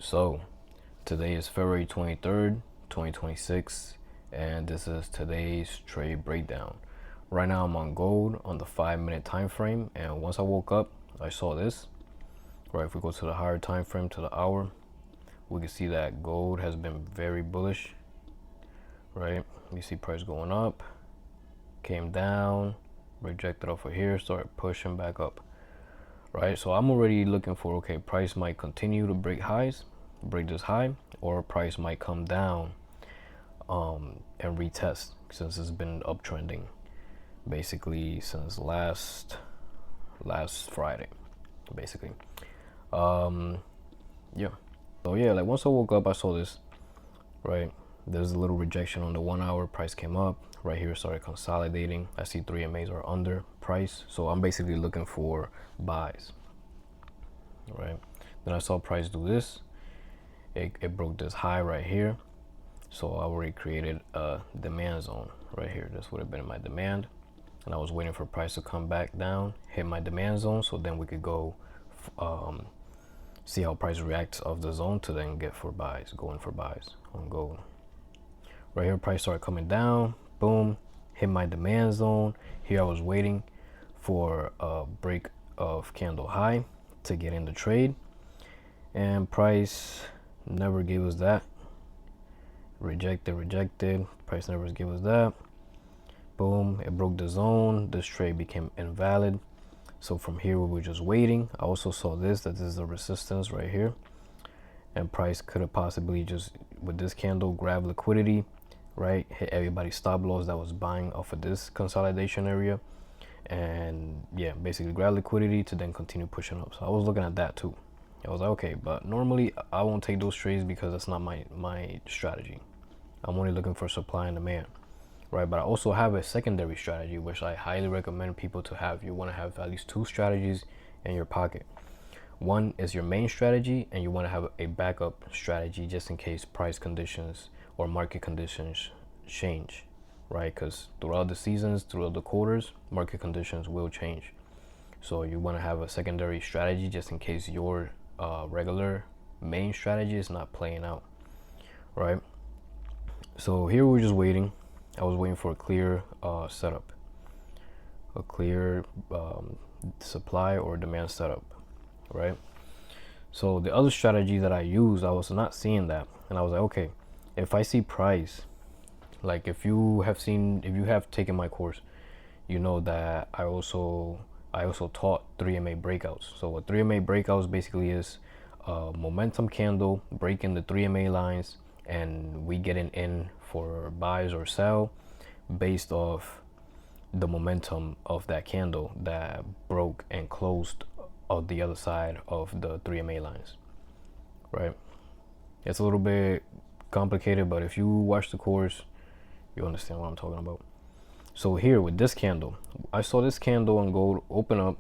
So, today is February 23rd, 2026, and this is today's trade breakdown. Right now, I'm on gold on the 5-minute time frame, and once I woke up, I saw this. Right, if we go to the higher time frame, to the hour, we can see that gold has been very bullish. Right, we see price going up, came down, rejected off of here, started pushing back up. Right, so I'm already looking for, okay, price might continue to break highs, break this high, or price might come down and retest, since it's been uptrending basically since last Friday basically. Yeah, so yeah, like once I woke up, I saw this. Right, there's a little rejection on the 1 hour. Price came up right here, started consolidating. I see 3 MAs are under price, so I'm basically looking for buys. Right, then I saw price do this. It broke this high right here, so I already created a demand zone right here. This would have been my demand, and I was waiting for price to come back down, hit my demand zone, so then we could go see how price reacts of the zone to then get for buys, going for buys on gold. Right here, price started coming down, boom, hit my demand zone. Here I was waiting for a break of candle high to get in the trade, and price never gave us that. Rejected, price never gave us that. Boom, it broke the zone. This trade became invalid. So from here we were just waiting. I also saw this, that this is a resistance right here, and price could have possibly just, with this candle, grab liquidity, right, hit everybody's stop loss that was buying off of this consolidation area, and yeah, basically grab liquidity to then continue pushing up. So I was looking at that too. I was like, okay, but normally I won't take those trades because that's not my strategy. I'm only looking for supply and demand. Right, but I also have a secondary strategy, which I highly recommend people to have. You want to have at least 2 strategies in your pocket. One is your main strategy, and you want to have a backup strategy just in case price conditions or market conditions change, right? Because throughout the seasons, throughout the quarters, market conditions will change. So you want to have a secondary strategy just in case your regular main strategy is not playing out, right? So here we're just waiting. I was waiting for a clear setup, a clear supply or demand setup, right? So the other strategy that I used, I was not seeing that, and I was like, okay, if I see price, like if you have taken my course, you know that I also taught 3MA breakouts. So what 3MA breakouts basically is momentum candle breaking the 3MA lines, and we getting in for buys or sell based off the momentum of that candle that broke and closed on the other side of the 3MA lines, right? It's a little bit complicated, but if you watch the course, you understand what I'm talking about. So here with this candle, I saw this candle on gold open up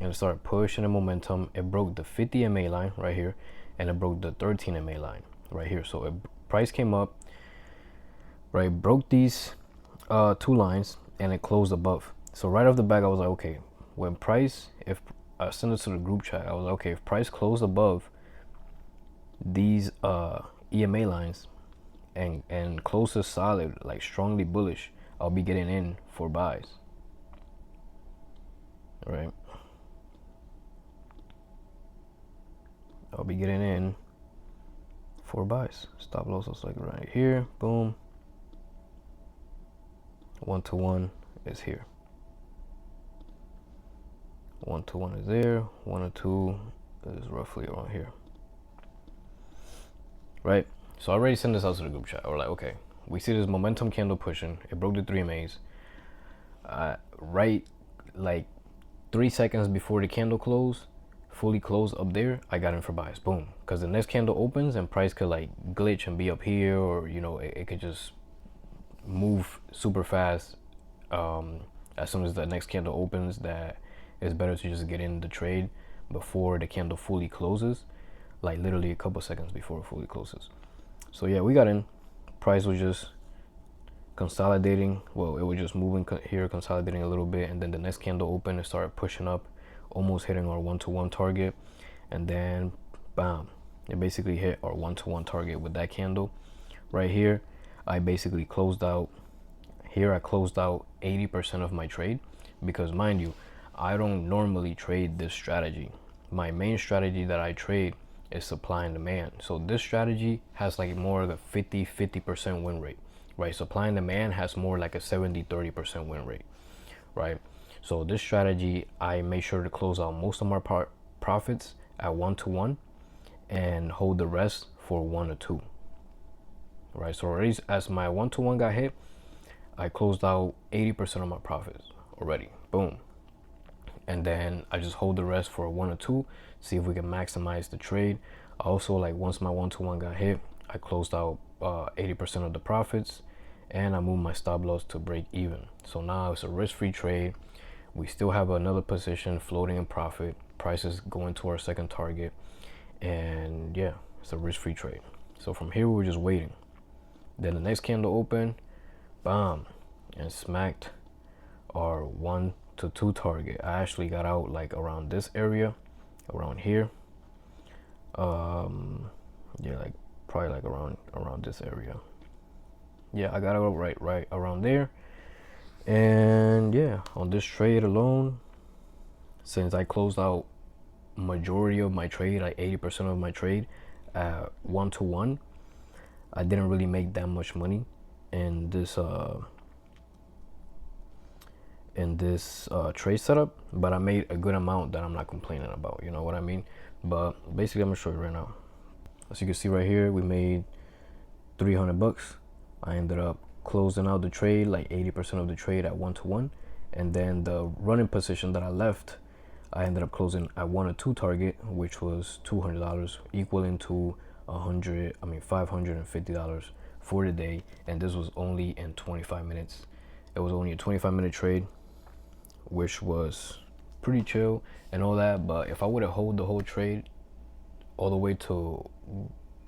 and it started pushing the momentum. It broke the 50 MA line right here, and it broke the 13 MA line right here. So price came up, right, broke these 2 lines, and it closed above. So right off the back, I was like, okay, when price, if I sent it to the group chat, I was like, okay, if price closed above these EMA lines and closes solid, like strongly bullish, I'll be getting in for buys. All right, I'll be getting in for buys. Stop loss was like right here, boom. 1-to-1 is here. 1-to-1 is there. 1-to-2 is roughly around here, right? So I already sent this out to the group chat. We're like, okay, we see this momentum candle pushing. It broke the 3MAs. Right, like 3 seconds before the candle closed, fully closed up there, I got in for buys. Boom, because the next candle opens and price could like glitch and be up here, or you know, it could just move super fast. As soon as the next candle opens, that it's better to just get in the trade before the candle fully closes, like literally a couple seconds before it fully closes. So yeah, we got in. Price was just consolidating. Well, it was just moving here, consolidating a little bit, and then the next candle opened and started pushing up, almost hitting our 1-to-1 target, and then bam, It basically hit our one-to-one target with that candle right here. I basically closed out here. I closed out 80% of my trade, because mind you, I don't normally trade this strategy. My main strategy that I trade is supply and demand. So this strategy has like more of a 50% win rate, right? Supply and demand has more like a 70-30% win rate, right? So this strategy, I make sure to close out most of my profits at 1-to-1 and hold the rest for 1-to-2, right? So already as my 1-to-1 got hit, I closed out 80% of my profits already. Boom. And then I just hold the rest for 1-to-2, see if we can maximize the trade. Also, like once my 1-to-1 got hit, I closed out 80% of the profits, and I moved my stop loss to break even. So now it's a risk-free trade. We still have another position floating in profit. Prices going to our second target, and yeah, it's a risk-free trade. So from here, we're just waiting. Then the next candle opened, bam, and smacked our 1-to-2 target. I actually got out like around this area, around here. Yeah, like probably like around this area. Yeah, I got out right around there. And yeah, on this trade alone, since I closed out majority of my trade, like 80% of my trade at 1-to-1, I didn't really make that much money in this trade setup, but I made a good amount that I'm not complaining about, you know what I mean? But basically, I'm gonna show you right now. As you can see right here, we made 300 bucks. I ended up closing out the trade, like 80% of the trade at 1-to-1, and then the running position that I left, I ended up closing at 1-to-2 target, which was $200, equaling to $550 for the day. And this was only in 25 minutes. It was only a 25-minute trade, which was pretty chill and all that. But if I would have held the whole trade all the way to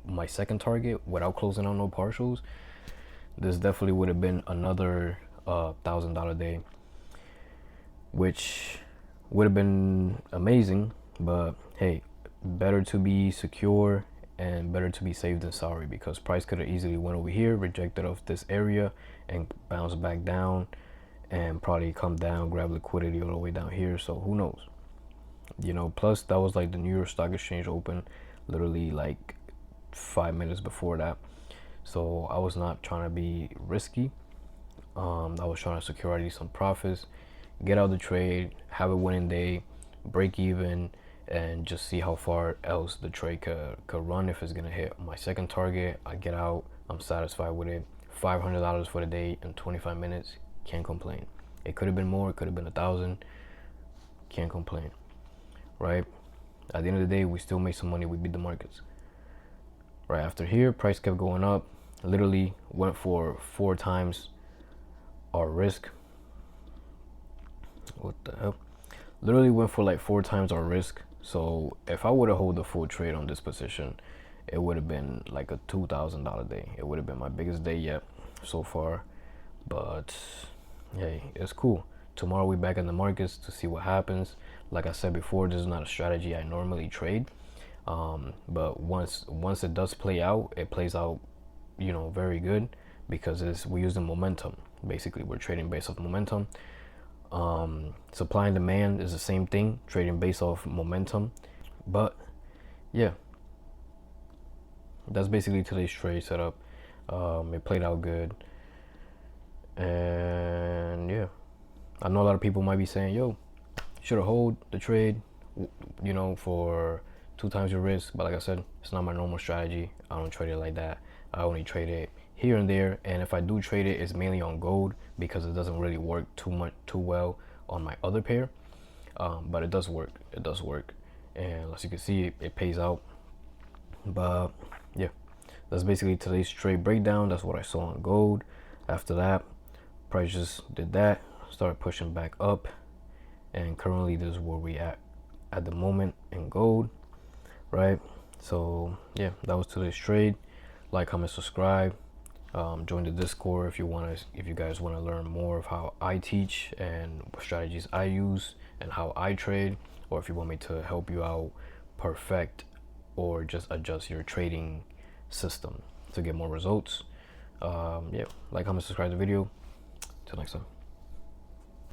my second target without closing out no partials, this definitely would have been another $1,000 day, which would have been amazing. But hey, better to be secure and better to be safe than sorry, because price could have easily went over here, rejected off this area, and bounced back down, and probably come down, grab liquidity all the way down here. So who knows, you know? Plus that was like the New York Stock Exchange open literally like 5 minutes before that, so I was not trying to be risky. I was trying to secure at least some profits, get out the trade, have a winning day, break even, and just see how far else the trade could run. If it's gonna hit my second target, I get out, I'm satisfied with it. $500 for the day in 25 minutes, can't complain. It could have been more, it could have been 1,000, can't complain, right? At the end of the day, we still made some money, we beat the markets. Right after here, price kept going up, literally went for 4 times our risk. What the hell? Literally went for like 4 times our risk. So if I would have held the full trade on this position, it would have been like a $2,000 day. It would have been my biggest day yet so far. But hey, it's cool. Tomorrow we back in the markets to see what happens. Like I said before, this is not a strategy I normally trade. But once it does play out, it plays out, you know, very good, because we're using momentum. Basically, we're trading based off momentum. Supply and demand is the same thing, trading based off momentum. But yeah, that's basically today's trade setup. It played out good, and yeah, I know a lot of people might be saying, yo, should have hold the trade, you know, for 2 times your risk. But like I said, it's not my normal strategy. I don't trade it like that. I only trade it here and there, and if I do trade it, it's mainly on gold, because it doesn't really work too well on my other pair. But it does work, and as you can see, it pays out. But yeah, that's basically today's trade breakdown. That's what I saw on gold. After that, price just did that, started pushing back up, and currently this is where we at the moment in gold, right? So yeah, that was today's trade. Like, comment, subscribe, join the Discord if you guys want to learn more of how I teach and what strategies I use and how I trade, or if you want me to help you out perfect or just adjust your trading system to get more results. Yeah, like, comment, subscribe to the video. Till next time.